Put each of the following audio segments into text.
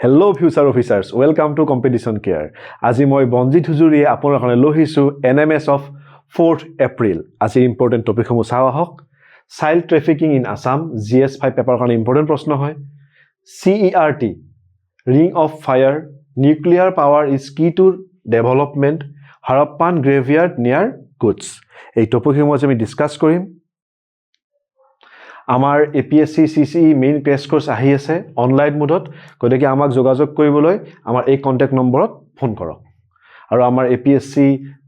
Hello future officers, welcome to Competition Care. আজি মই বঞ্জিত হুজুৰিয়ে আপোনাৰ কাৰণে লৈ আহিছো NMS of 4th April. আজি ইম্পৰ্টেন্ট টপিক সমূহ চাও আহক. Child trafficking in Assam, GS5 paper কাৰণে ইম্পৰ্টেন্ট প্ৰশ্ন হয়. CERT, Ring of Fire, Nuclear Power is Key to Development, Harappan Graveyard near Kutch. এই টপিক সমূহ আমি ডিসকাস কৰিম. আমাৰ APSC CCE মেইন ক্ৰেশ কোৰ্স আহি আছে অনলাইন মোডত গতিকে আমাক যোগাযোগ কৰিবলৈ আমাৰ এই কন্টাক্ট নম্বৰত ফোন কৰক আৰু আমাৰ APSC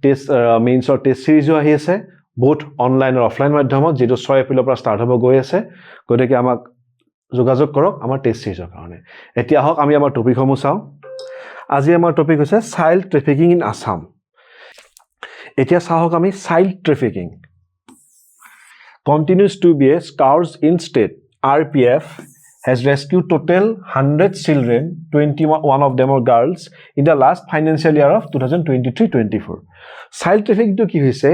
টেষ্ট মেইনছৰ টেষ্ট সিৰিজও আহি আছে বহুত অনলাইন আৰু অফলাইন মাধ্যমত যেটো 6 এপ্ৰিলৰ পৰা ষ্টাৰ্ট হ'ব গৈ আছে গতিকে আমাক যোগাযোগ কৰক আমাৰ টেষ্ট সিৰিজৰ কাৰণে এতিয়া হক আমি আমাৰ টপিক সমূহ চাও আজি আমাৰ টপিক হৈছে চাইল্ড ট্ৰাফিকিং ইন আসাম এতিয়া চাওক আমি child trafficking continues to be a scourge in state. RPF has rescued total 100 children, 21 of them are girls, in the last financial year of 2023-24. Child trafficking to কি হৈছে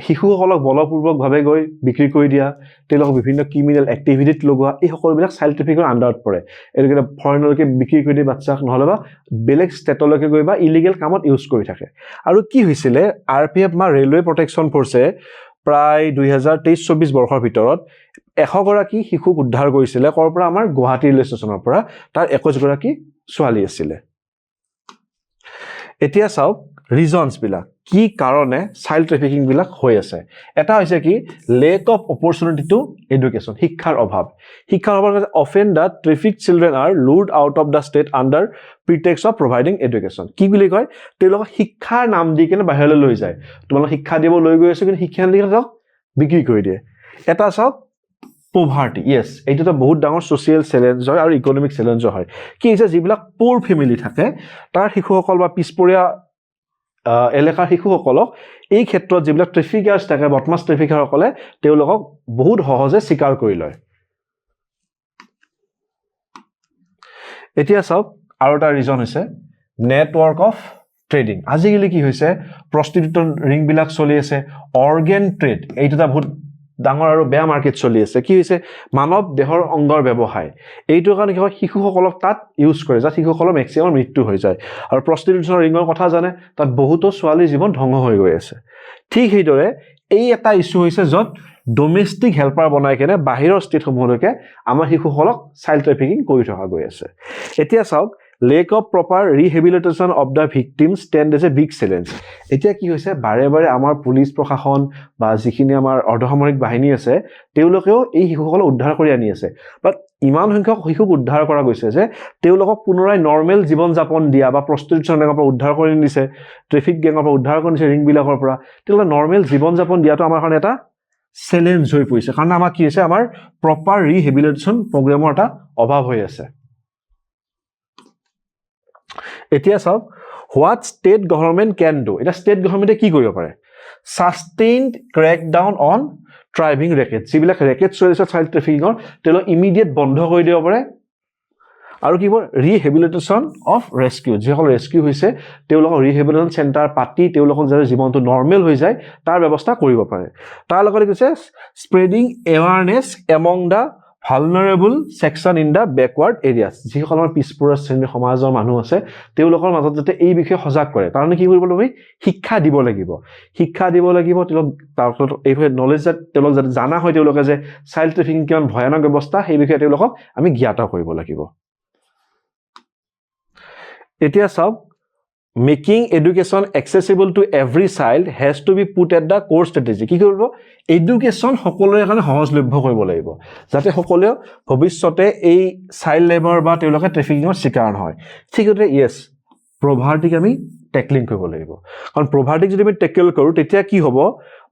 শিশুসকলক বলপূৰ্বক ভাৱে গৈ বিক্ৰী কৰি দিয়া তেওঁলোকক বিভিন্ন ক্ৰিমিনাল এক্টিভিটিত লগোৱা এই সকলোবিলাক চাইল্ড ট্ৰাফিকৰ আন্ডাৰত পৰে এৰিকে ফৰেনৰকে বিক্ৰী কৰি দিয়া বাচ্চাক নহলে বা বেলেগ ষ্টেটলৈকে গৈ বা ইলিগেল কামত ইউজ কৰি থাকে আৰু কি হৈছিলে RPF মা ৰেলৱে প্ৰটেকচন ফৰ্ছে প্ৰায় 2023-24 বৰ্ষৰ ভিতৰত 100 গৰাকী শিশুক উদ্ধাৰ কৰিছিলে কৰ পৰা আমাৰ গুৱাহাটী ৰেল ষ্টেচনৰ পৰা তাৰ 21 গৰাকী ছোৱালী আছিল এতিয়া চাওক ৰিজনস বিলাক কি কাৰণে চাইল্ড ট্ৰাফিকিং বিলাক হৈ আছে এটা হৈছে কি lake of opportunity to education শিক্ষাৰ অভাৱ often the trafficked children are lured out of the state under pretext of providing education কি বুলি কয় তেওঁলোক শিক্ষাৰ নাম দি কেনে বাহিৰলৈ লৈ যায় তোমালোক শিক্ষা দিব লৈ গৈ আছে কিন্তু শিক্ষা দি কেনে বিক্ৰী কৰি দিয়ে এটা চাওক poverty yes এইটো তো বহুত ডাঙৰ সোশিয়াল চ্যালেঞ্জ হয় আৰু ইকোনমিক চ্যালেঞ্জ হয় কি হৈছে যিবিলাক পুৰ ফ্যামিলি থাকে তাৰ শিশুসকল বা পিছপৰীয়া এলেকাৰ শিশুসকলক এই ক্ষেত্ৰত যিবিলাক ট্ৰাফিকাৰ্ছ থাকে বদমাছ ট্ৰাফিকাৰসকলে তেওঁলোকক বহুত সহজে শিকাৰ কৰি লয় এতিয়া চাওক আৰু এটা ৰিজন হৈছে নেটৱৰ্ক অফ ট্ৰেডিং আজিকালি কি হৈছে প্ৰস্টিটিউটন ৰিং বিলাক চলি আছে অৰ্গান ট্ৰেড এইটোটা বহুত ডাঙৰ আৰু বেয়া মাৰ্কেট চলি আছে কি হৈছে মানৱ দেহৰ অংগৰ ব্যৱহাৰ এইটোৰ কাৰণে কি হয় শিশুসকলক তাত ইউজ কৰে যা শিশুসকলৰ ম্যাক্সিমাম মৃত্যু হৈ যায় আৰু প্ৰস্টিটিউটনৰ ৰিঙৰ কথা জানে তাত বহুতো ছোৱালীৰ জীৱন ধ্বংস হৈ গৈ আছে ঠিক সেইদৰে এই এটা ইস্যু হৈছে যত ডোমেষ্টিক হেল্পাৰ বনাই কেনে বাহিৰৰ ষ্টেটসমূহলৈকে আমাৰ শিশুসকলক চাইল্ড ট্ৰাফিকিং কৰি থকা গৈ আছে এতিয়া চাওক lack of proper rehabilitation of the victims stand as a big challenge এতিয়া কি হৈছে বাৰে বাৰে আমাৰ পুলিশ প্ৰশাসন বা যিখিনি আমাৰ অৰ্ধসামৰিক বাহিনী আছে তেওঁলোকেও এই শিশুসকলক উদ্ধাৰ কৰি আনি আছে বাট ইমান সংখ্যক শিশুক উদ্ধাৰ কৰা গৈছে যে তেওঁলোকক পুনৰাই নৰমেল জীৱন যাপন দিয়া বা প্ৰস্টিটিউচন ৰেঙৰ পৰা উদ্ধাৰ কৰি নিছে ট্ৰাফিক গেঙৰ পৰা উদ্ধাৰ কৰি নিছে ৰিং বিলাকৰ পৰা তেওঁলোক নৰমেল জীৱন যাপন দিয়াটো আমাৰ কাৰণে এটা চ্যালেঞ্জ হৈ পৰিছে কাৰণ আমাৰ কি হৈছে আমাৰ প্ৰপাৰ ৰিহেবিলিটেশন প্ৰগ্ৰামৰ এটা অভাৱ হৈ আছে এতিয়া চাওক what state government can do এটা state government কি কৰিব পাৰে sustained crackdown on driving rackets যিবিলাক ৰেকেট চলিছে চাইল্ড ট্ৰাফিকিংৰ তেল ইমিডিয়েট বন্ধ কৰি দিব পাৰে আৰু কিবোৰ ৰিহেবিলিটেশন অফ ৰেস্কিউ যিসকল ৰেস্কিউ হৈছে তেওঁলোকক ৰিহেবিলিটেশন চেণ্টাৰ পাতি তেওঁলোকক যাতে জীৱনটো নৰমেল হৈ যায় তাৰ ব্যৱস্থা কৰিব পাৰে তাৰ লগতে কৈছে spreading awareness among the vulnerable section in the backward areas যিসকলৰ পিছপৰা শ্ৰেণীৰ সমাজৰ মানুহ আছে তেওঁলোকৰ মাজত যাতে এই বিষয়ে সজাগ কৰে কাৰণ কি কৰিব লাগিব শিক্ষা দিব লাগিব তেওঁলোক তাৰ এই নলেজ তেওঁলোক যাতে জানা হয় তেওঁলোকে যে চাইল্ড ট্ৰাফিকিং কিমান ভয়ানক ব্যৱস্থা সেই বিষয়ে তেওঁলোকক আমি জ্ঞাত কৰিব লাগিব এতিয়া চাওক making education accessible to every child has to be put at the core strategy কি কৰিব এডুকেশ্যন সকলোৰে কাৰণে সহজলভ্য কৰিব লাগিব যাতে সকলোৱে ভৱিষ্যতে এই চাইল্ড লেবাৰ বা তেওঁলোকে ট্ৰাফিকিংৰ শিকাৰ নহয় ঠিক আছে ইয়েস প্ৰভাৰ্টিক আমি টেকলিং কৰিব লাগিব কাৰণ প্ৰভাৰ্টিক যদি আমি টেকল কৰো তেতিয়া কি হ'ব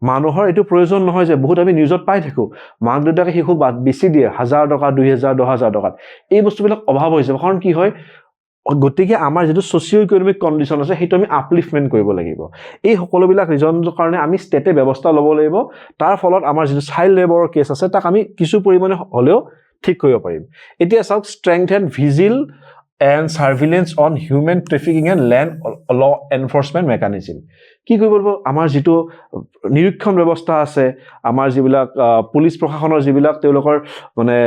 মানুহৰ এটো প্ৰয়োজন নহয় যে বহুত আমি নিউজত পাই থাকো মাক দেউতাকে শিশুক বেছি দিয়ে 1000 টকা 2000 10000 টকা এই বস্তুবিলাক অভাৱ হৈছে কাৰণ কি হয় গতিকে আমাৰ যেটো সোশিও ইকোনমিক কন্ডিশন আছে হেতু আমি আপলিফমেন্ট কৰিব লাগিব এই সকলোবিলাক ৰিজনৰ কাৰণে আমি ষ্টেটে ব্যৱস্থা ল'ব লাগিব তাৰ ফলত আমাৰ যেটো চাইল্ড লেবাৰৰ কেছ আছে তাক আমি কিছু পৰিমাণে হলেও ঠিক কৰিব পাৰিম এতিয়া চাওক স্ট্ৰেংথেন vigil and surveillance on human trafficking and land law enforcement mechanism কি কৰিব আমাৰ যেটো নিৰীক্ষণ ব্যৱস্থা আছে আমাৰ যিবিলাক পুলিশ প্ৰশাসনৰ যিবিলাক তেওঁলোকৰ মানে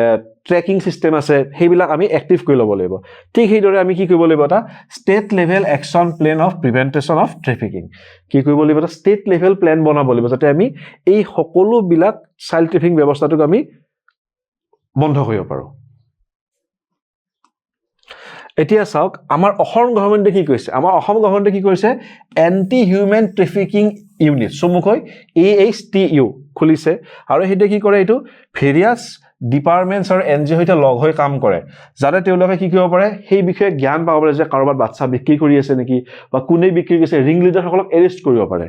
ট্ৰেকিং সিস্টেম আছে সেইবিলাক আমি এক্টিভ কৰি ল'ব লাগিব ঠিক সেইদৰে আমি কি কৰিব লাগিব এটা state level action plan of prevention of trafficking কি কৰিব লাগিব এটা ষ্টেট লেভেল প্লেন বনাব লাগিব যাতে আমি এই সকলোবিলাক চাইল্ড ট্ৰেফিকিং ব্যৱস্থাটোক আমি বন্ধ কৰিব পাৰোঁ এতিয়া চাওক আমাৰ অসম গভৰ্ণমেণ্টে কি কৈছে আমাৰ অসম গভৰ্ণমেণ্টে কি কৰিছে এন্টি হিউমেন ট্ৰেফিকিং ইউনিট চমুকৈ AHTU খুলিছে আৰু হেতে কি কৰে এইটো ভেৰিয়াছ ডিপাৰ্টমেণ্টছ আৰু NGO সৈতে লগ হৈ কাম কৰে যাতে তেওঁলোকে কি কৰিব পাৰে সেই বিষয়ে জ্ঞান পাব পাৰে যে কাৰোবাৰ বাচ্চা বিক্ৰী কৰি আছে নেকি বা কোনে বিক্ৰী কৰিছে ৰিং লিডাৰসকলক এৰেষ্ট কৰিব পাৰে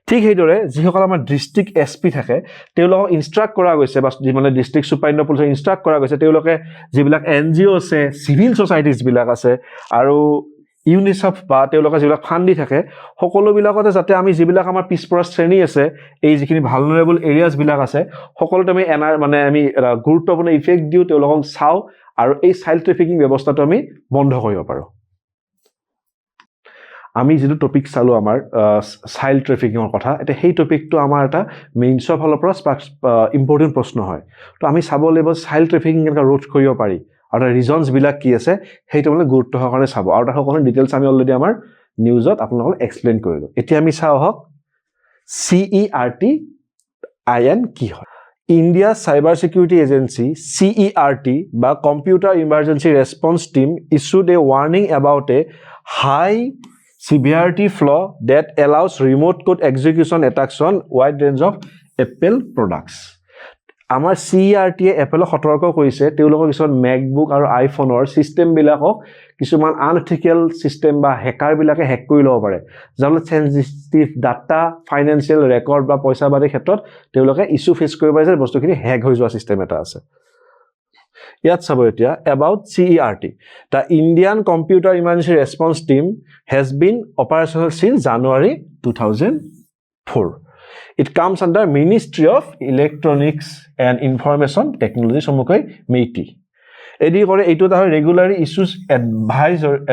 ঠিক সেইদৰে যিসকল আমাৰ ডিষ্ট্ৰিক্ট SP থাকে তেওঁলোকক ইনষ্ট্ৰাক্ট কৰা গৈছে বা মানে ডিষ্ট্ৰিক্ট সুপাৰিনটেণ্ডেণ্ট পুলিচক ইনষ্ট্ৰাক্ট কৰা গৈছে তেওঁলোকে যিবিলাক NGO আছে চিভিল ছ'চাইটিজ বিলাক আছে আৰু ইউনিচেফ বা তেওঁলোকে যিবিলাক ফাণ্ড দি থাকে সকলোবিলাকতে যাতে আমি যিবিলাক আমাৰ পিছপৰা শ্ৰেণী আছে এই যিখিনি ভালনাৰেবল এৰিয়াজবিলাক আছে সকলোতে আমি মানে আমি গুৰুত্বপূৰ্ণ ইফেক্ট দিওঁ তেওঁলোকক চাওঁ আৰু এই চাইল্ড ট্ৰেফিকিং ব্যৱস্থাটো আমি বন্ধ কৰিব পাৰোঁ আমি যেটো টপিক চালো আমাৰ চাইল্ড ট্ৰেফিকিংৰ কথা এতিয়া সেই টপিকটো আমাৰ এটা মেইনছৰ ফালৰ পৰা ইম্পৰ্টেণ্ট প্ৰশ্ন হয় তো আমি চাব লাগিব চাইল্ড ট্ৰেফিকিং কেনেকৈ ৰোধ কৰিব পাৰি আৰু তাৰ ৰিজনছবিলাক কি আছে সেইটো মানে গুৰুত্ব সহকাৰে চাব আৰু তাৰ সকলো ডিটেইলছ আমি অলৰেডি আমাৰ নিউজত আপোনালোকক এক্সপ্লেইন কৰিলোঁ এতিয়া আমি চাওঁ হওক CERT-IN কি হয় India cyber security agency CERT বা computer emergency response team issued a warning about a high severity flaw that allows remote code execution attacks on wide range of Apple products আমাৰ CERT এপলক সতৰ্ক কৰিছে তেওঁলোকৰ কিছুমান MacBook আৰু iPhoneৰ সিস্টেমবিলাকক কিছুমান আনএথিকেল system বা হেকাৰবিলাকে হেক কৰি ল'ব পাৰে যাৰ ফলত সেনজিটিভ ডাটা ফাইনান্সিয়েল ৰেকৰ্ড বা পইচা বাদে ক্ষেত্ৰত তেওঁলোকে ইস্যু ফেচ কৰিব পাৰে যে বস্তুখিনি হেক হৈ যোৱা সিস্টেম এটা আছে ইয়াত চাব এতিয়া about CERT the Indian Computer Emergency Response Team has been operational since January 2004 it comes under Ministry of Electronics and Information Technology চমুকৈ MEITI এডি কৰে এইটো এটা regularly issues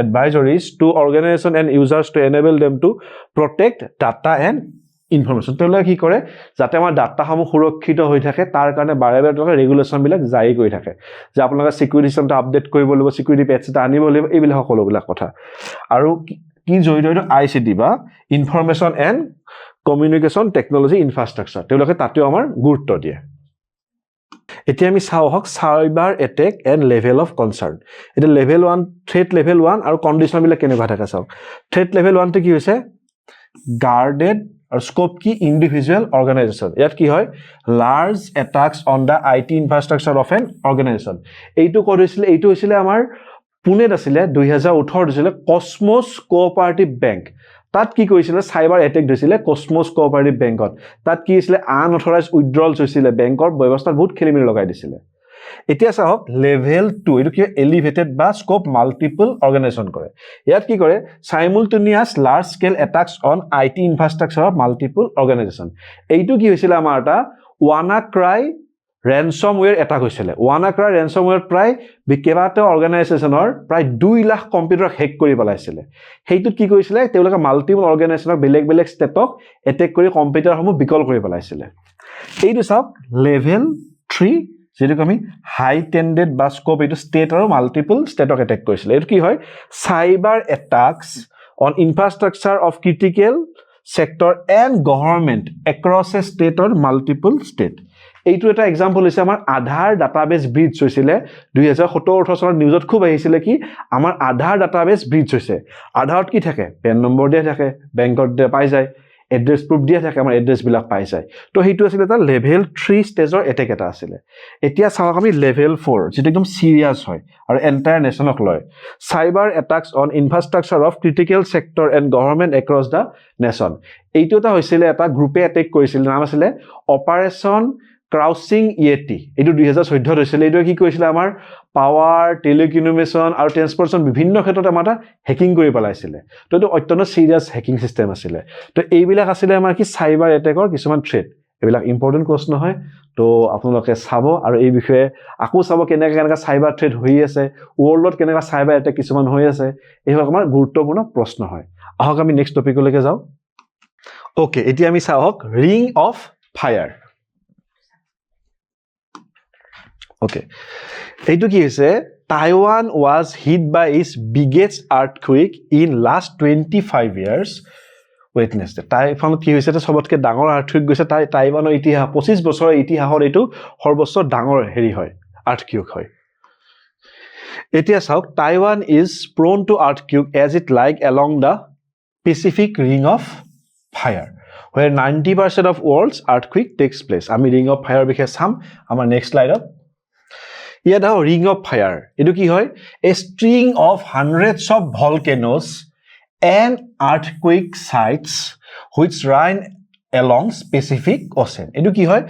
advisories to organization and users to enable them to protect data and information তেওঁলোকে কি কৰে যাতে আমাৰ ডাটাসমূহ সুৰক্ষিত হৈ থাকে তাৰ কাৰণে বাৰে বাৰে তেওঁলোকে ৰেগুলেশ্যনবিলাক জাৰি কৰি থাকে যে আপোনালোকে সিকিউৰিটি সিস্টেমটো আপডেট কৰিব লাগিব সিকিউৰিটি পেটছ এটা আনিব লাগিব এইবিলাক সকলোবিলাক কথা আৰু কি জড়িত এইটো ICT বা information and communication technology infrastructure তেওঁলোকে তাতেও আমাৰ গুৰুত্ব দিয়ে এতিয়া আমি চাওঁ হওক cyber attack and level of concerned এটা লেভেল 1 থ্ৰেট লেভেল 1 আৰু কণ্ডিশ্যনবিলাক কেনেকুৱা থাকে চাওক থ্ৰেট লেভেল 1 টো কি হৈছে গাৰ্ডেড আৰু স্কোপ কি ইন্ডিভিজুৱেল অৰ্গানাইজেশ্যন ইয়াত কি হয় large attacks on the IT infrastructure of an organisation এইটো কৰিছিলে এইটো হৈছিলে আমাৰ পুনেত আছিলে 2018 হৈছিলে কসমছ কোঅপাৰেটিভ বেংক তাত কি কৰিছিলে সাইবাৰ এটেক হৈছিলে কসমছ কোঅপাৰেটিভ বেংকত তাত কি হৈছিলে আনঅথৰাইজড উইথড্ৰলছ হৈছিলে বেংকৰ ব্যৱস্থাত বহুত খেলিমেলি লগাই দিছিলে এতিয়া চাওক লেভেল 2 এটো কি এলিভেটেড বা স্কোপ মাল্টিপল অৰ্গানাইজেশ্যন কৰে ইয়াত কি কৰে simultaneous large scale attacks on IT infrastructure of multiple organisation এইটো কি হৈছিলে আমাৰ এটা WannaCry ransomware এটাক হৈছিল WannaCry ransomware প্ৰায় কেইবাটাও অৰ্গানাইজেশ্যনৰ প্ৰায় 2 লাখ কম্পিউটাৰ হেক কৰি পেলাইছিল হেইটোত কি কৰিছিল তেওঁলোকে মাল্টিপল অৰ্গানাইজেশ্যনৰ বেলেগ বেলেগ ষ্টেটক এটেক কৰি কম্পিউটাৰসমূহ বিকল কৰি পেলাইছিল এইটো চাওক লেভেল 3 যেটো আমি হাই টেন্ডেড বা স্কোপ এইটো ষ্টেট আৰু মাল্টিপল ষ্টেটক এটেক কৰিছিল এইটো কি হয় cyber attacks on infrastructure of critical sector and government across a state or multiple state এইটো এটা এক্সাম্পল হৈছে আমাৰ আধাৰ ডাটাবেছ ব্ৰিজ হৈছিল 2017-18 চনৰ নিউজত খুব আহিছিল কি আমাৰ আধাৰ ডাটাবেছ ব্ৰিজ হৈছে আধাৰত কি থাকে পেন নম্বৰ দিয়া থাকে বেংকত পাই যায় এড্ৰেছ প্ৰুফ দিয়া থাকে আমাৰ এড্ৰেছ বিলাক পাই যায় তো হেইটো আছিল এটা লেভেল 3 ষ্টেজৰ এটেক এটা আছিল এতিয়া চাওক আমি লেভেল 4 যেটো একদম সিৰিয়াস হয় আৰু এন্টায়াৰ নেশনক লয় cyber attacks on infrastructure of critical sector and government across the nation এইটো এটা হৈছিল এটা গ্ৰুপে এটেক কৰিছিল নাম আছিল অপাৰেশ্যন ক্ৰাউচিং ইয়েটি এইটো 2014 হৈছিল এইটো কি কৰিছিল আমাৰ পাৱাৰ টেলিকমিউনিকেশ্যন আৰু ট্ৰান্সপৰ্টেশ্যন বিভিন্ন ক্ষেত্ৰত আমাৰ হেকিং কৰি পেলাইছিল তো এইটো অত্যন্ত সিৰিয়াস হেকিং সিস্টেম আছিল তো এইবিলাক আছিল আমাৰ কি সাইবাৰ এটেকৰ কিছুমান থ্ৰেট এইবিলাক ইম্পৰ্টেন্ট প্ৰশ্ন হয় তো আপোনালোকে চাব আৰু এই বিষয়ে আকৌ চাব কেনেকা সাইবাৰ থ্ৰেট হৈ আছে ওৱৰ্ল্ডত কেনেকা সাইবাৰ এটেক কিছুমান হৈ আছে এইবিলাক আমাৰ গুৰুত্বপূৰ্ণ প্ৰশ্ন হয় আহক আমি নেক্সট টপিকলৈকে যাওঁ ওকে এতিয়া আমি চাওক ৰিং অফ ফায়াৰ Okay. এইটো কি হৈছে Taiwan was hit by its biggest earthquake in last 25 years. Witness টাইফানত কি হৈছে সবতকে ডাঙৰ আৰ্থকুইক গৈছে টাইৱানৰ ইতিহাস 25 বছৰৰ ইতিহাসৰ এইটো সৰ্বোচ্চ ডাঙৰ হেৰি হয় আৰ্থকুইক হয় এতিয়া চাওক Taiwan is prone to earthquake as it lies along the Pacific Ring of Fire where 90% of world's earthquake takes place আমি ring of fire বিষয়ে চাম আমাৰ next slide ইয়াত ring of fire এটো কি হয় a string of hundreds of volcanoes and earthquake sites which run along Pacific Ocean এটো কি হয়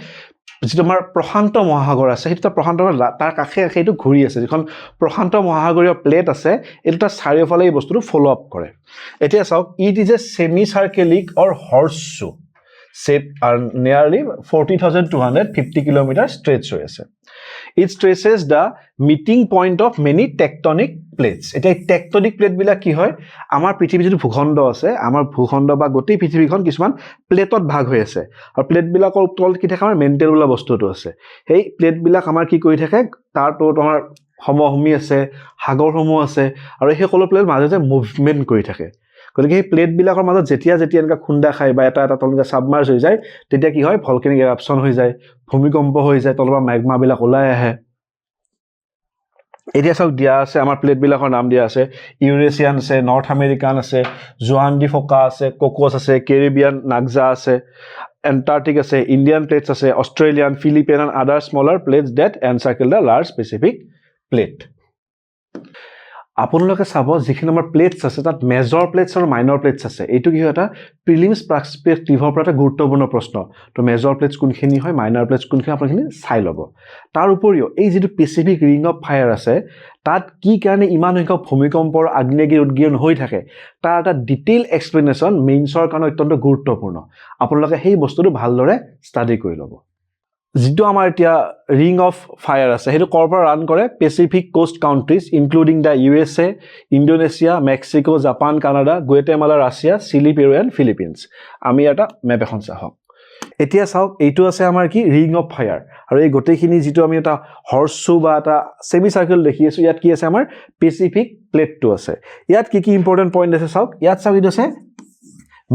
যেটো আমাৰ প্ৰশান্ত মহাসাগৰ আছে হেটো প্ৰশান্ত তাৰ কাষে কাষে এটো ঘূৰি আছে যখন প্ৰশান্ত মহাসাগৰীয় প্লেট আছে এটা চাৰিওফালে এই বস্তুটো ফলো আপ কৰে এতিয়া চাওক it is a semi circular or horseshoe shape are nearly 40,250 kilometers stretch হৈ আছে it traces the meeting point of many tectonic plates এটা tectonic plate বিলাক কি হয় আমাৰ পৃথিৱীৰ যেটো ভূখণ্ড আছে আমাৰ ভূখণ্ড বা গতি পৃথিৱীখন কিছুমান প্লেটত ভাগ হৈ আছে আৰু প্লেট বিলাকৰ তলত কি থাকে আমাৰ মেন্টেল বোলা বস্তুটো আছে এই প্লেট বিলাক আমাৰ কি কৰি থাকে তাৰ তলত আমাৰ সমভূমি আছে সাগৰসমূহ আছে আৰু এই সকলো প্লেট মাজে মুভমেন্ট কৰি থাকে গতিকে এই প্লেট বিলাকৰ মাজত যেতিয়া এনেকা খুন্দা খাই বা এটা তলকে সাবমাৰ্জ হৈ যায় তেতিয়া কি হয় ভলকেনিক এৰাপচন হৈ যায় ভূমিকম্প হৈ যায় তলৰ ম্যাগমা বিলাক ওলাই আহে এতিয়া সব দিয়া আছে আমাৰ প্লেট বিলাকৰ নাম দিয়া আছে ইউৰেছিয়ান আছে নৰ্থ আমেৰিকান আছে জোৱান ডি ফোকা আছে কোকোছ আছে কেৰিবিয়ান নাগজা আছে এন্টাৰ্কটিক আছে ইণ্ডিয়ান প্লেটস আছে Australian Philippine and other smaller plates that encircle the large Pacific plate আপোনালোকে চাব যিখিনি আমাৰ প্লেটস আছে তাত মেজৰ প্লেটস আৰু মাইনৰ প্লেটস আছে এইটো কি হয় এটা প্ৰিলিমছ পাৰ্সপেক্টিভৰ পৰা এটা গুৰুত্বপূৰ্ণ প্ৰশ্ন তো মেজৰ প্লেটস কোনখিনি হয় মাইনৰ প্লেটস কোনখিনি আপোনাখিনি চাই ল'ব তাৰ উপৰিও এই যেটো পেচিফিক ৰিং অফ ফায়াৰ আছে তাত কি কাৰণে ইমান সংখ্যক ভূমিকম্পৰ আগ্নেয়গিৰি উদ্গীৰণ হৈ থাকে তাৰ এটা ডিটেইল এক্সপ্লেনেশ্যন মেইনছৰ কাৰণে অত্যন্ত গুৰুত্বপূৰ্ণ আপোনালোকে সেই বস্তুটো ভালদৰে ষ্টাডি কৰি ল'ব যেটো আমাৰ এতিয়া ring of fire আছে হেতু কৰপৰা ৰান কৰে Pacific coast countries including the USA, Indonesia, Mexico, Japan, Canada, Guatemala, Russia, Chile, Peru and Philippines আমি এটা মেপ এখন চাওক এতিয়া চাওক এইটো আছে আমাৰ কি ring of fire আৰু এই গটেখিনি যেটো আমি এটা হৰ্সশু বা এটা সেমি সাৰ্কেল দেখি আছো ইয়াত কি আছে আমাৰ Pacific plate টো আছে ইয়াত কি ইম্পৰ্টেন্ট পইণ্ট আছে চাওক ইয়াত চাওক ইটো আছে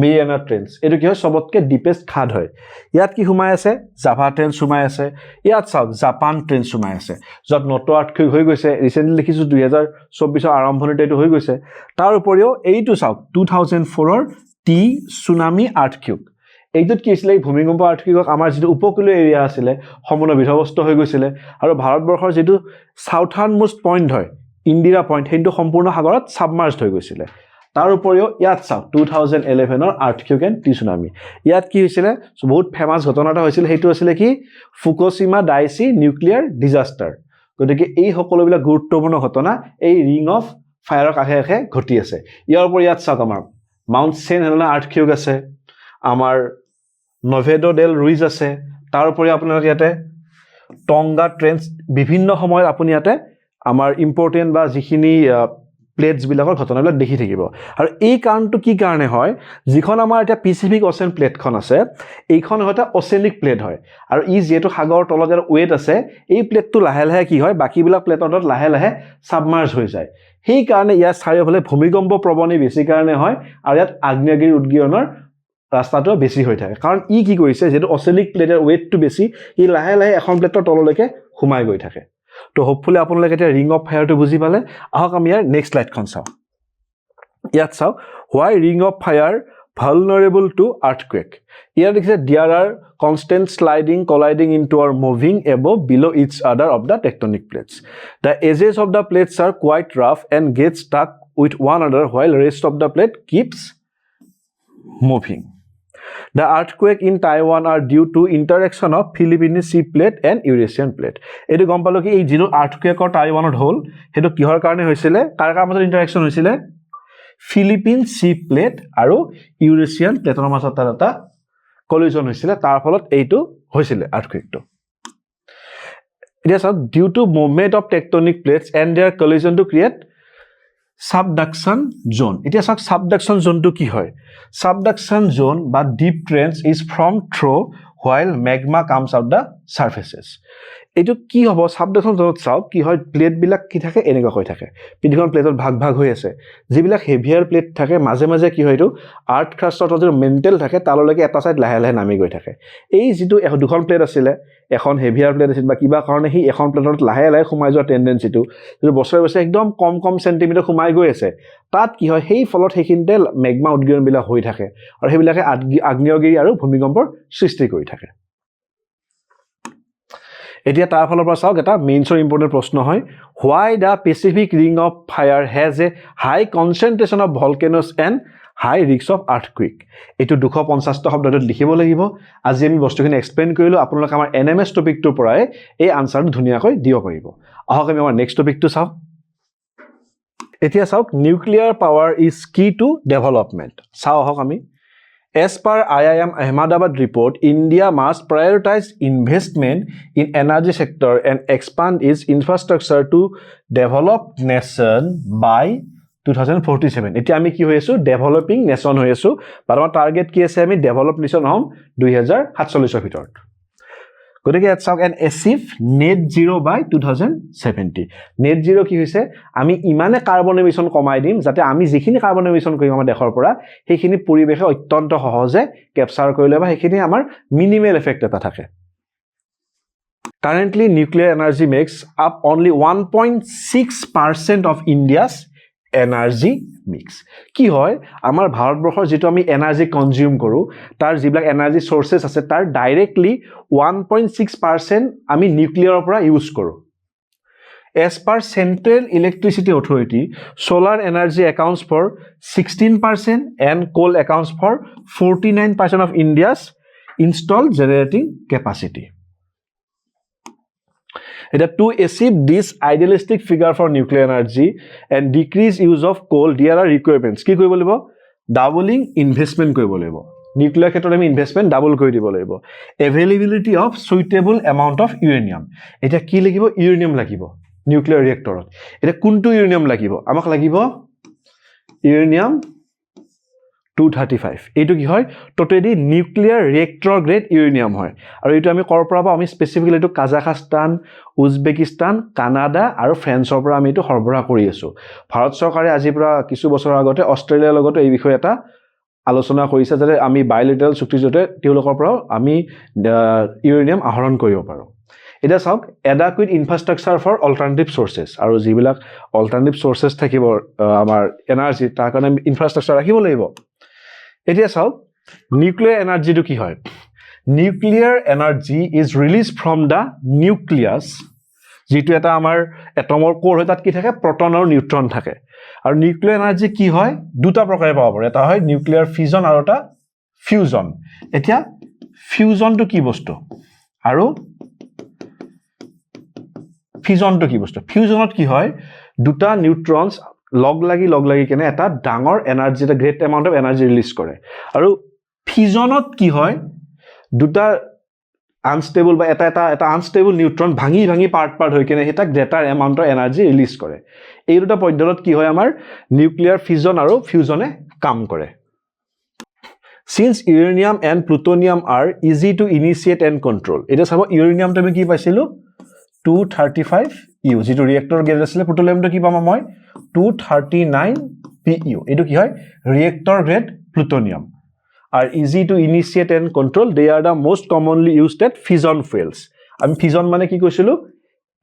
Mariana Trench এটো কি হয় সবতকে ডিপেস্ট খাদ হয় ইয়াত কি হুমাই আছে জাভা ট্ৰেন্স হুমাই আছে ইয়াত চাওক জাপান ট্ৰেন্স হুমাই আছে যত নটো আৰ্থকুইক হৈ গৈছে ৰিসেন্টলি লিখিছো 2024 ৰ আৰম্ভণিতে এটো হৈ গৈছে তাৰ উপৰিও এইটো চাওক 2004 ৰ টি সুনামি আৰ্থকুইক এইটোত কি আছিল এই ভূমিকম্প আৰ্থকুইক আমাৰ যেটো উপকূলীয় এৰিয়া আছিল সম্পূৰ্ণ বিধ্বস্ত হৈ গৈছিল আৰু ভাৰতবৰ্ষৰ যেটো সাউথাৰ্ণ মোস্ট পইণ্ট হয় ইন্দিৰা পইণ্ট হেতু সম্পূৰ্ণ সাগৰত সাবমাৰ্জড হৈ গৈছিল তাৰ উপৰিও ইয়াত চাওক 2011 ৰ আৰ্থকুইক এণ্ড টিসুনামি ইয়াত কি হৈছিল বহুত ফেমাস ঘটনাটা হৈছিল হেতু আছিল কি ফুকুশিমা ডাইচি নিউক্লিয়াৰ ডিজাস্টাৰ গতিকে এই সকলোবিলাক গুৰুত্বপূৰ্ণ ঘটনা এই ring of fire কাষে কাষে ঘটি আছে ইয়াৰ উপৰি ইয়াত চাওক আমাৰ মাউন্ট সেন হেলেনা আৰ্থকুইক আছে আমাৰ নভেডো ডেল ৰুইজ আছে তাৰ উপৰি আপোনালোক ইয়াতে টংগা ট্ৰেন্স বিভিন্ন সময়ত আপুনি ইয়াতে আমাৰ ইম্পৰ্টেন্ট বা যিখিনি প্লেটস বিলাকৰ ঘটনাবিলাক দেখি থাকিব আৰু এই কাৰণটো কি কাৰণে হয় যিখন আমাৰ এটা পেচিফিক ওচেন প্লেটখন আছে এইখন হয়টা ওচেনিক প্লেট হয় আৰু ই যেটো সাগৰ তলত এৰ ওয়েট আছে এই প্লেটটো লাহে লাহে কি হয় বাকিবিলাক প্লেটৰ তলত লাহে লাহে সাবমাৰ্জ হৈ যায় সেই কাৰণে ইয়াৰ চাৰিওফালে ভূমিকম্প প্ৰৱণী বেছি কাৰণে হয় আৰু ইয়াত আগ্নেয়গিৰি উদ্গীৰণৰ ৰাস্তাটো বেছি হৈ থাকে কাৰণ ই কি কৰিছে যেটো ওচেনিক প্লেটৰ ওয়েটটো বেছি ই লাহে লাহে এখন প্লেটৰ তললৈকে ঘুমাই গৈ থাকে তো হোপফুলি আপোনালোকে এটা ring of fire টো বুজি পালে আহক আমি ইয়াৰ নেক্সট স্লাইড খন চাও ইয়াত চাও why ring of fire vulnerable to earthquake ইয়াত দেখিছে there are constant sliding colliding into or moving above below each other of the tectonic plates the edges of the plates are quite rough and get stuck with one another while rest of the plate keeps moving The earthquake in Taiwan are due to interaction of Philippine sea plate and Eurasian plate. এটো গম পালো কি এই যেটো earthquake টাইৱানত হল হেতু কিহৰ কাৰণে হৈছিল কাৰ মাজত ইন্টাৰেকশন হৈছিল ফিলিপিন sea plate আৰু ইউৰেছিয়ান প্লেটৰ মাজত এটা কলিজন হৈছিল তাৰ ফলত এইটো হৈছিল earthquakeটো এতিয়া সব due to movement of tectonic plates and their collision to create subduction zone এটা সব subduction zone to কি হয় subduction zone বা deep trench is formed through while magma comes out the surfaces এইটো কি হ'ব সাবডাকশন জোনত চাওক কি হয় প্লেটবিলাক কি থাকে এনেকুৱা হৈ থাকে পৃথিৱীখন প্লেটত ভাগ হৈ আছে যিবিলাক হেভিয়াৰ প্লেট থাকে মাজে মাজে কি হয় এইটো আৰ্থ ক্ৰাষ্টৰ যে মেণ্টেল থাকে তালৈকে এটা সাইড লাহে লাহে নামি গৈ থাকে এই যেটো দুখন প্লেট আছিল এখন হেভিয়াৰ প্লেট আছিল বা কিবা কাৰণে হি এখন প্লেটত লাহে লাহে সোমাই যোৱা টেন্ডেন্সিটো যে বছৰে বছৰে একদম কম সেন্টিমিটাৰ সোমাই গৈ আছে তাত কি হয় সেই ফলত সেইখিনতে মেগমা উদ্গীৰণ বিলাক হৈ থাকে আৰু সেইবিলাকে আগ্নেয়গিৰি আৰু ভূমিকম্পৰ সৃষ্টি কৰি থাকে এতিয়া তাৰ ফলৰ পৰা চাওক এটা মেইনছৰ ইম্পৰ্টেন্ট প্ৰশ্ন হয় why the Pacific ring of fire has a high concentration of volcanoes and high risk of earthquake এটো 250 টা শব্দত লিখিব লাগিব আজি আমি বস্তুখিনি এক্সপ্লেইন কৰিলো আপোনালোক আমাৰ এনএমএছ টপিকটোৰ পৰাই এই আনসাৰটো ধুনিয়াকৈ দিব পাৰিব আহক আমি আমাৰ নেক্সট টপিকটো চাও এতিয়া চাওক নিউক্লিয়াৰ পাৱাৰ ইজ কি টু ডেভেলপমেন্ট চাও আহক আমি As per IIM Ahmedabad report, India must prioritize investment in energy sector and expand its infrastructure to develop nation by 2047. এতিয়া আমি কি হৈ আছো ডেভেলপিং নেশন হৈ আছো বাট আমাৰ টাৰ্গেট কি আছে আমি ডেভেলপ নেশন হম 2047 ভিতৰত গতিকে এট চাওক এন এচিভ নেট জিৰো বাই 2070 নেট জিৰো কি হৈছে আমি ইমানে কাৰ্বন এমিশন কমাই দিম যাতে আমি যিখিনি কাৰ্বন এমিশন কৰিম আমাৰ দেশৰ পৰা সেইখিনি পৰিৱেশে অত্যন্ত সহজে ক্যাপচাৰ কৰি লয় বা সেইখিনি আমাৰ মিনিমাল এফেক্ট এটা থাকে Currently nuclear energy makes up only 1.6% of India's energy mix কি হয় আমাৰ ভাৰতবৰ্ষৰ যেটো আমি এনাৰ্জি কনজিউম কৰো তাৰ যিবিলাক এনাৰ্জি সোৰ্সেস আছে তাৰ ডাইৰেক্টলি 1.6% আমি নিউক্লিয়াৰৰ পৰা ইউজ কৰো As per Central Electricity Authority solar energy accounts for 16% and coal accounts for 49% of India's installed generating capacity To achieve this idealistic figure for nuclear energy and decrease use of coal, there are requirements. কি কৰিব লাগিব? Doubling investment কৰিব লাগিব। Nuclear ক্ষেত্ৰত আমি investment double কৰি দিব লাগিব। Availability of suitable amount of uranium. এটা কি লাগিব? Uranium লাগিব nuclear reactorত। এটা কোনটো uranium লাগিব? আমাক লাগিব uranium 235 এইটো কি হয় totally nuclear reactor grade uranium হয় আৰু এইটো আমি কৰ পৰা আমি স্পেসিফিক্যালি এইটো কাজাখস্তান উজবেকিস্তান কানাডা আৰু ফ্ৰান্সৰ পৰা আমি এইটো সৰবৰাহ কৰি আছো ভাৰত চৰকাৰে আজি পৰা কিছু বছৰ আগতে অষ্ট্ৰেলিয়াৰ লগত এই বিষয়ে এটা আলোচনা কৰিছে যে আমি বাইলেটাৰেল চুক্তিৰ জৰিয়তে তেওঁলোকৰ পৰা আমি ইউৰেনিয়াম আহৰণ কৰিব পাৰো এটা চাওক এডাকুইট ইনফ্ৰাষ্ট্ৰাকচাৰ ফৰ অল্টাৰনেটিভ সোৰ্সেস আৰু যিবিলাক অল্টাৰনেটিভ সোৰ্সেস থাকিব আমাৰ এনাৰ্জি তাৰ কাৰণে ইনফ্ৰাষ্ট্ৰাকচাৰ ৰাখিব লাগিব এতিয়া চাওক নিউক্লিয়াৰ এনাৰ্জিটো কি হয় nuclear energy is release from da nucleus যেটো এটা আমাৰ এটমৰ কোৰ হয় তাত কি থাকে প্ৰটন আৰু নিউট্ৰন থাকে আৰু নিউক্লিয়াৰ এনাৰ্জি কি হয় দুটা প্ৰকাৰে পাব পাৰে এটা হয় নিউক্লিয়াৰ ফিউজন আৰু এটা ফিউজন এতিয়া ফিউজনটো কি বস্তু আৰু ফিউজনটো কি বস্তু ফিউজনত কি হয় দুটা নিউট্ৰনছ লগ লাগি কেনে এটা ডাঙৰ এনাৰ্জি এটা great amount of energy release কৰে আৰু ফিউজনত কি হয় দুটা আনস্টেবল বা এটা আনস্টেবল নিউট্ৰন ভাঙি পাৰ্ট হৈ কেনে এটা গ্ৰেটাৰ এমাউন্টৰ এনাৰ্জি ৰিলিজ কৰে এই দুটা পদ্ধতিত কি হয় আমাৰ নিউক্লিয়াৰ ফিউজন আৰু ফিউজনে কাম কৰে Since uranium and plutonium are easy to initiate and control এটা চাব ইউৰেনিয়াম তুমি কি পাইছিলো 235 U যেটো ৰিয়েক্টৰ গেছ আছিল প্লুটোনিয়ামটো কি পাম মই 239 PU এটো কি হয় reactor grade plutonium are easy to initiate and control they are the most commonly used at fission fuels আমি ফিউজন মানে কি কৈছিলো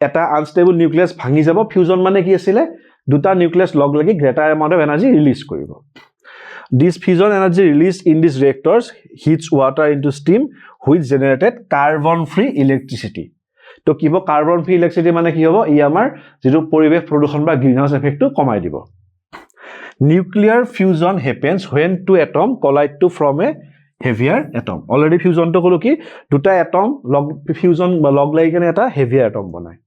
এটা আনস্টেবল নিউক্লিয়াছ ভাঙি যাব ফিউজন মানে কি আছিল দুটা নিউক্লিয়াছ লগ লাগি greater amount of energy release কৰিব This fusion energy released in these reactors heats water into steam which generated carbon free electricity তো কিব কার্বন ফ্রি ইলেক্ট্রিসিটি মানে কি হ'ব ই আমাৰ যেটো পৰিবেশ প্ৰদূষণ বা গ্ৰীনহাউস ইফেক্টটো কমাই দিব Nuclear fusion happens when two atoms collide to form a heavier atom already fusion to কলো কি দুটা এটম লগ ফিউজন বা লগ লাগি কেনে এটা হেভিয়াৰ এটম বনায়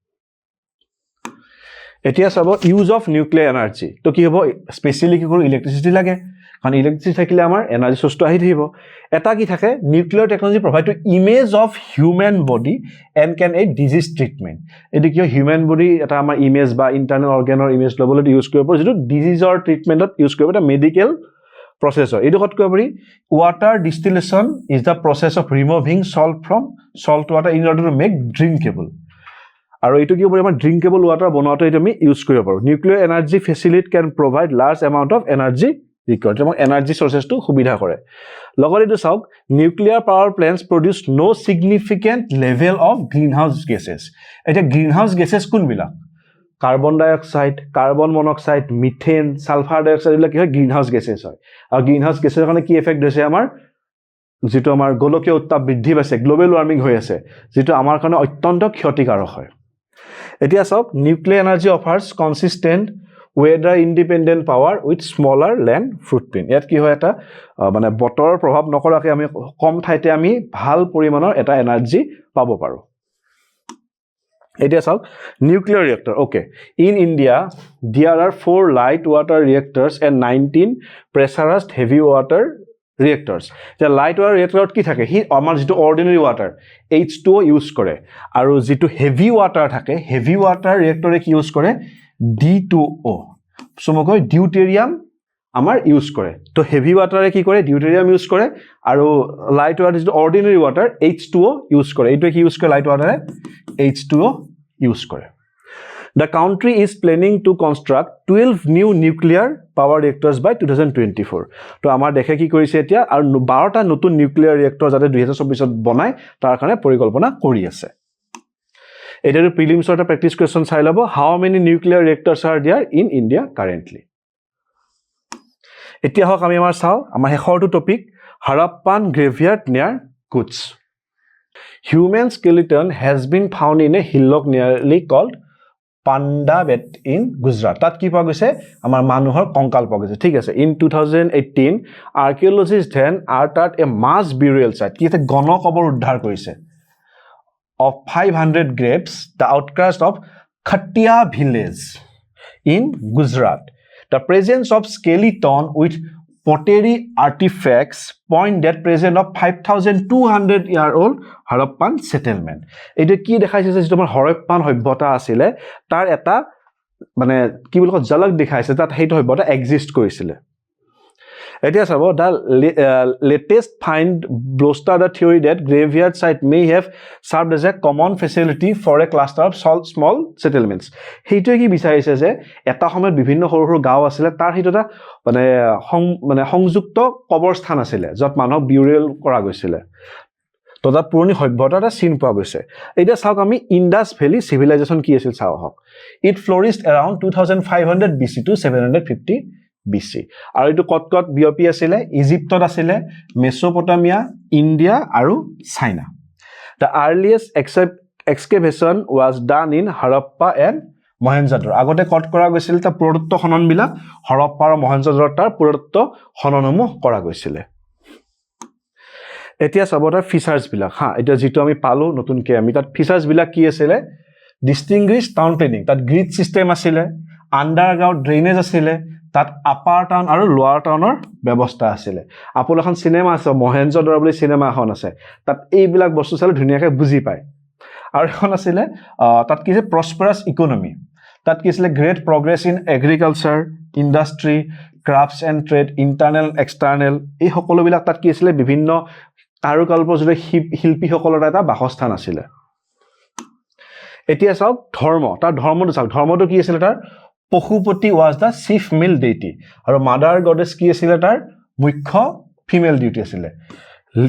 এতিয়া চাব ইউজ অফ নিউক্লিয়াৰ এনাৰ্জি তো কি হ'ব স্পেশালি কি কৰো ইলেক্ট্ৰিসিটি লাগে কাৰণ ইলেক্ট্ৰিসিটি থাকিলে আমাৰ এনাৰ্জি সোৰ্সটো আহি থাকিব এটা কি থাকে nuclear technology provide to image of human body and can a disease treatment এটো কি হিউম্যান বডি এটা আমাৰ ইমেজ বা ইন্টাৰনাল অৰ্গানৰ ইমেজ লবলৈ ইউজ কৰিব পাৰো যেটো ডিজিজৰ ট্ৰিটমেন্টত ইউজ কৰিব এটা মেডিকেল process হয় এটো কত কয় পাৰি water distillation is the process of removing salt from salt water in order to make drinkable আৰু এইটো কি হ'ব আমাৰ ড্ৰিংকেবল ৱাটাৰ বনোৱাটো এইটো আমি ইউজ কৰিব পাৰোঁ nuclear energy facility can provide large amount of energy required আমাক এনাৰ্জি চৰ্চেছটো সুবিধা কৰে লগত এইটো চাওক nuclear power plants produce no' significant level of greenhouse gases এতিয়া গ্ৰীণ হাউচ গেছেছ কোনবিলাক carbon dioxide carbon monoxide methane sulphur dioxide এইবিলাক কি হয় গ্ৰীণ হাউচ গেছেছ হয় আৰু গ্ৰীণ হাউচ গেছেছৰ কাৰণে কি এফেক্ট হৈছে আমাৰ যেটো আমাৰ গোলকীয় উত্তাপ বৃদ্ধি পাইছে গ্লোবেল ওয়াৰ্মিং হৈ আছে যেটো আমাৰ কাৰণে অত্যন্ত ক্ষতিকাৰক হয় এতিয়া চাওক nuclear energy offers consistent weather independent power with smaller land footprint ইয়াত কি হয় এটা মানে বতৰৰ প্ৰভাৱ নকৰাকৈ আমি কম ঠাইতে আমি ভাল পৰিমাণৰ এটা এনাৰ্জি পাব পাৰো এতিয়া চাওক nuclear reactor okay in India there are 4 light water reactors and 19 pressurized heavy water reactors the light water reactor কি থাকে হি আমাৰ যেটো অৰ্ডিনাৰি ওয়াটাৰ H2O ইউজ কৰে আৰু যেটো হেভি ওয়াটাৰ থাকে হেভি ওয়াটাৰ ৰিয়েক্টৰে কি ইউজ কৰে D2O সমকৈ ডিউটেৰিয়াম আমাৰ ইউজ কৰে তো হেভি ওয়াটাৰে কি কৰে ডিউটেৰিয়াম ইউজ কৰে আৰু লাইট ওয়াটাৰ যেটো অৰ্ডিনাৰি ওয়াটাৰ H2O ইউজ কৰে এইটো কি ইউজ কৰে লাইট ওয়াটাৰে H2O ইউজ কৰে The country is planning to construct 12 new nuclear power reactors by 2024 তো আমাৰ দেখে কি কৰিছে এতিয়া আৰু 12টা নতুন নিউক্লিয়াৰ ৰিয়েক্টৰ যাতে 2024 ত বনায় তাৰ কাৰণে পৰিকল্পনা কৰি আছে এটাৰ প্ৰিলিমছৰ এটা প্ৰেক্টিস কোৱেশ্চন চাই লব how many nuclear reactors are there in India currently এতিয়া হক আমি আমাৰ চাও আমাৰ হেখৰটো topic Harappan graveyard near Kutch human skeleton has been found in a hillock nearly called Pandabet in Gujarat তাত কি পোৱা গৈছে আমাৰ মানুহৰ কংকাল পোৱা গৈছে ঠিক আছে in 2018 archaeologists then are at a mass burial site কি এটা গণকবৰ উদ্ধাৰ কৰিছে of 500 graves the outcast of Khatia village in Gujarat the presence of skeleton with pottery artifacts point that presence of 5200 year old Harappan settlement এইটো কি দেখাইছে যে তোমাৰ হৰপ্পান সভ্যতা আছিল তাৰ এটা মানে কি বুলি কয় ঝলক দেখাইছে তাত হেইটো সভ্যতা এক্সিষ্ট কৰিছিল এতিয়া চাব the latest find bolster the theory that graveyard site may have served as a common facility for a cluster of small settlements হেইটো কি বিচাৰিছে যে এটা সময়ত বিভিন্ন সৰু সৰু গাঁও আছিল তাৰ হেইটোটা মানে সংযুক্ত কবৰস্থান আছিল যত মানুহ বিউৰিয়েল কৰা গৈছিল তো তাত পুৰণি সভ্যতা এটা চিন পোৱা গৈছে এতিয়া চাওক আমি ইন্ডাস ভেলি সিভিলাইজেশন কি আছিল চাও হক it flourished around 2500 BC to 750 BC আৰু এটো কত বিঅপি আছিল ইজিপ্তত আছিল মেসোপটেমিয়া ইন্ডিয়া আৰু China the earliest excavation was done in Harappa and Mohenjo-daro আগতে কত কৰা গৈছিল তা পুৰাতত্ত্ব খনন বিলাক হৰপ্পা আৰু মহেঞ্জো-দাৰোত তাৰ পুৰাতত্ত্ব খননসমূহ কৰা গৈছিল এতিয়া সবটা ফিচাৰ্স বিলাক হা এটা যেটো আমি পালো নতুনকে আমি তাত ফিচাৰ্স বিলাক কি আছিল ডিস্টিংগুইশ টাউন প্ল্যানিং তাত গ্ৰিড সিস্টেম আছিল আন্ডাৰগ্ৰাউণ্ড ড্ৰেইনেজ আছিল তাত আপাৰ টাউন আৰু লোৱাৰ টাউনৰ ব্যৱস্থা আছিল আপোন এখন সিনেমা আছে মহেঞ্জো-দাৰো বুলি সিনেমা এখন আছে তাত এইবিলাক বস্তু চালে ধুনিয়াকৈ বুজি পায় আৰু এখন আছিল তাত কি আছে প্ৰসপাৰাছ ইকোনমি তাত কি আছিল great progress in agriculture industry crafts and trade internal external এই সকলো বিলাক তাত কি আছিল বিভিন্ন কাৰুকল্পজৰে শিল্পীসকলৰ এটা বাসস্থান আছিল এতিয়া চাওক ধৰ্ম তাৰ ধৰ্মটো চাওক ধৰ্মটো কি আছিল তাৰ Pashupati was the chief male deity আৰু মাদাৰ গডেছ কি আছিল তাৰ মুখ্য ফিমেল ডিউটি আছিল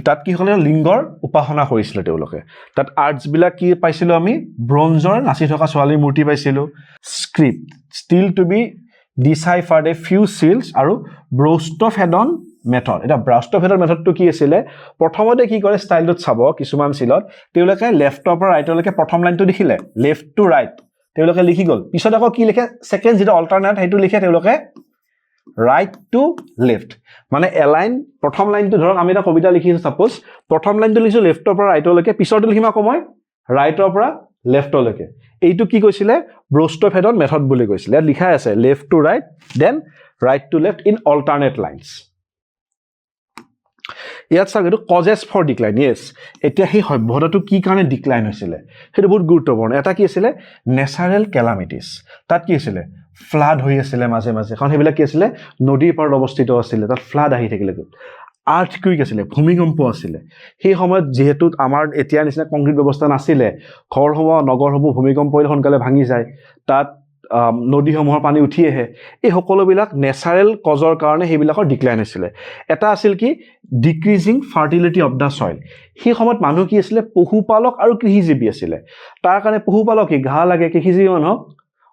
তাত কি হলে লিংগৰ উপাসনা কৰিছিল তেওঁলোকে তাত আৰ্টছ বিলাক কি পাইছিল আমি ব্ৰঞ্জৰ নাচি থকা ছোৱালীৰ মূৰ্তি পাইছিল script still to be deciphered a few seals আৰু ব্ৰষ্টফেডন মেথড এটা ব্ৰষ্টফেডন মেথডটো কি আছিল প্ৰথমতে কি কৰে ষ্টাইলত চাব কিছুমান সিলত তেওঁলোকে লেফটৰ পৰা ৰাইটলৈকে প্ৰথম লাইনটো দেখিলে লেফট টু ৰাইট তেওঁলোকে লিখি গল পিছত আকৌ কি লিখে সেকেন্ড যেটো অল্টাৰনেট হেতু লিখে তেওঁলোকে ৰাইট টু লেফট মানে এলাইন প্ৰথম লাইনটো ধৰক আমি এটা কবিতা লিখিছো সাপোজ প্ৰথম লাইনটো লিখিছো লেফটৰ পৰা ৰাইটলৈকে পিছৰটো লিখিম আকৌ মই ৰাইটৰ পৰা লেফটলৈকে এইটো কি কৈছিলে ব্ৰষ্টফেডন মেথড বুলি কৈছিলে ইয়াত লিখা আছে left to right then right to left in alternate lines ইয়াত চাওক এইটো কজেছ ফৰ ডিক্লাইন ইয়েছ এতিয়া সেই সভ্যতাটো কি কাৰণে ডিক্লাইন হৈছিলে সেইটো বহুত গুৰুত্বপূৰ্ণ এটা কি আছিলে নেচাৰেল কেলামিটিছ তাত কি আছিলে ফ্লাড হৈ আছিলে মাজে মাজে কাৰণ সেইবিলাক কি আছিলে নদীৰ পাৰত অৱস্থিত আছিলে তাত ফ্লাড আহি থাকিলে আৰ্থকুইক আছিলে, ভূমিকম্প আছিলে। সেই সময়ত যিহেতু আমাৰ এতিয়া নিচিনা কংক্ৰিট ব্যৱস্থা নাছিলে, ঘৰসমূহ নগৰসমূহ ভূমিকম্প পৰিলে সোনকালে ভাঙি যায়, তাত নদীসমূহৰ পানী উঠি আহে, এই সকলোবিলাক নেচাৰেল কজৰ কাৰণে সেইবিলাকৰ ডিক্লাইন হৈছিলে। এটা আছিল কি ডিক্ৰিজিং ফাৰ্টিলিটি অফ দ্য চইল। সেই সময়ত মানুহ কি আছিলে পশুপালক আৰু কৃষিজীৱী আছিলে। তাৰ কাৰণে পশুপালক কি ঘাঁহ লাগে, কৃষিজীৱী মানুহক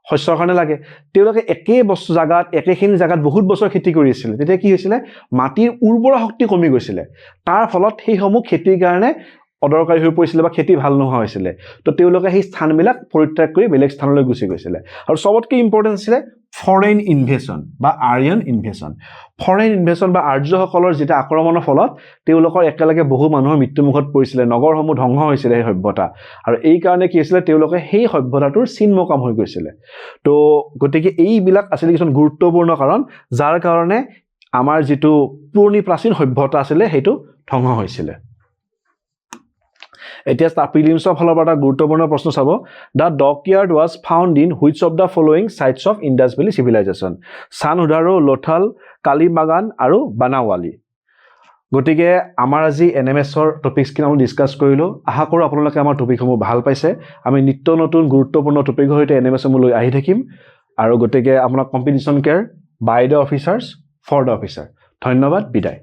শস্যৰ কাৰণে লাগে। তেওঁলোকে একেই বস্তু জাগাত একেখিনি জাগাত বহুত বছৰ খেতি কৰি আছিলে। তেতিয়া কি হৈছিলে মাটিৰ উৰ্বৰা শক্তি কমি গৈছিলে। তাৰ ফলত সেইসমূহ খেতিৰ কাৰণে অদৰকাৰী হৈ পৰিছিলে বা খেতি ভাল নোহোৱা হৈছিলে। তো তেওঁলোকে সেই স্থানবিলাক পৰিত্যাগ কৰি বেলেগ স্থানলৈ গুচি গৈছিলে। আৰু চবতকৈ ইম্পৰ্টেণ্ট আছিলে ফৰেইন ইনভেশ্যন বা আৰিয়ান ইনভেশ্যন। ফৰেইন ইনভেশ্যন বা আৰ্যসকলৰ যেতিয়া আক্ৰমণৰ ফলত তেওঁলোকৰ একেলগে বহু মানুহৰ মৃত্যুমুখত পৰিছিলে, নগৰসমূহ ধ্বংস হৈছিলে সেই সভ্যতা। আৰু এই কাৰণে কি হৈছিলে তেওঁলোকে সেই সভ্যতাটোৰ চিহ্নকাম হৈ গৈছিলে। তো গতিকে এইবিলাক আছিলে কিছুমান গুৰুত্বপূৰ্ণ কাৰণ যাৰ কাৰণে আমাৰ যিটো পুৰণি প্ৰাচীন সভ্যতা আছিলে সেইটো ধ্বংস হৈছিলে। এতিয়া প্ৰিলিমছৰ ফালৰ পৰা এটা গুৰুত্বপূৰ্ণ প্ৰশ্ন চাব। The dockyard was found in which of the following sites of Indus valley civilisation? Chanhudaro, Lothal, Kalibangan আৰু বানাৱালী। গতিকে আমাৰ আজি NMSৰ টপিকছখিনি আমি ডিছকাছ কৰিলোঁ। আশা কৰোঁ আপোনালোকে আমাৰ টপিকসমূহ ভাল পাইছে। আমি নিত্য নতুন গুৰুত্বপূৰ্ণ টপিকৰ সৈতে NMSসমূহ লৈ আহি থাকিম। আৰু গতিকে আপোনাক competition care by the officers for the officer. ধন্যবাদ, বিদায়।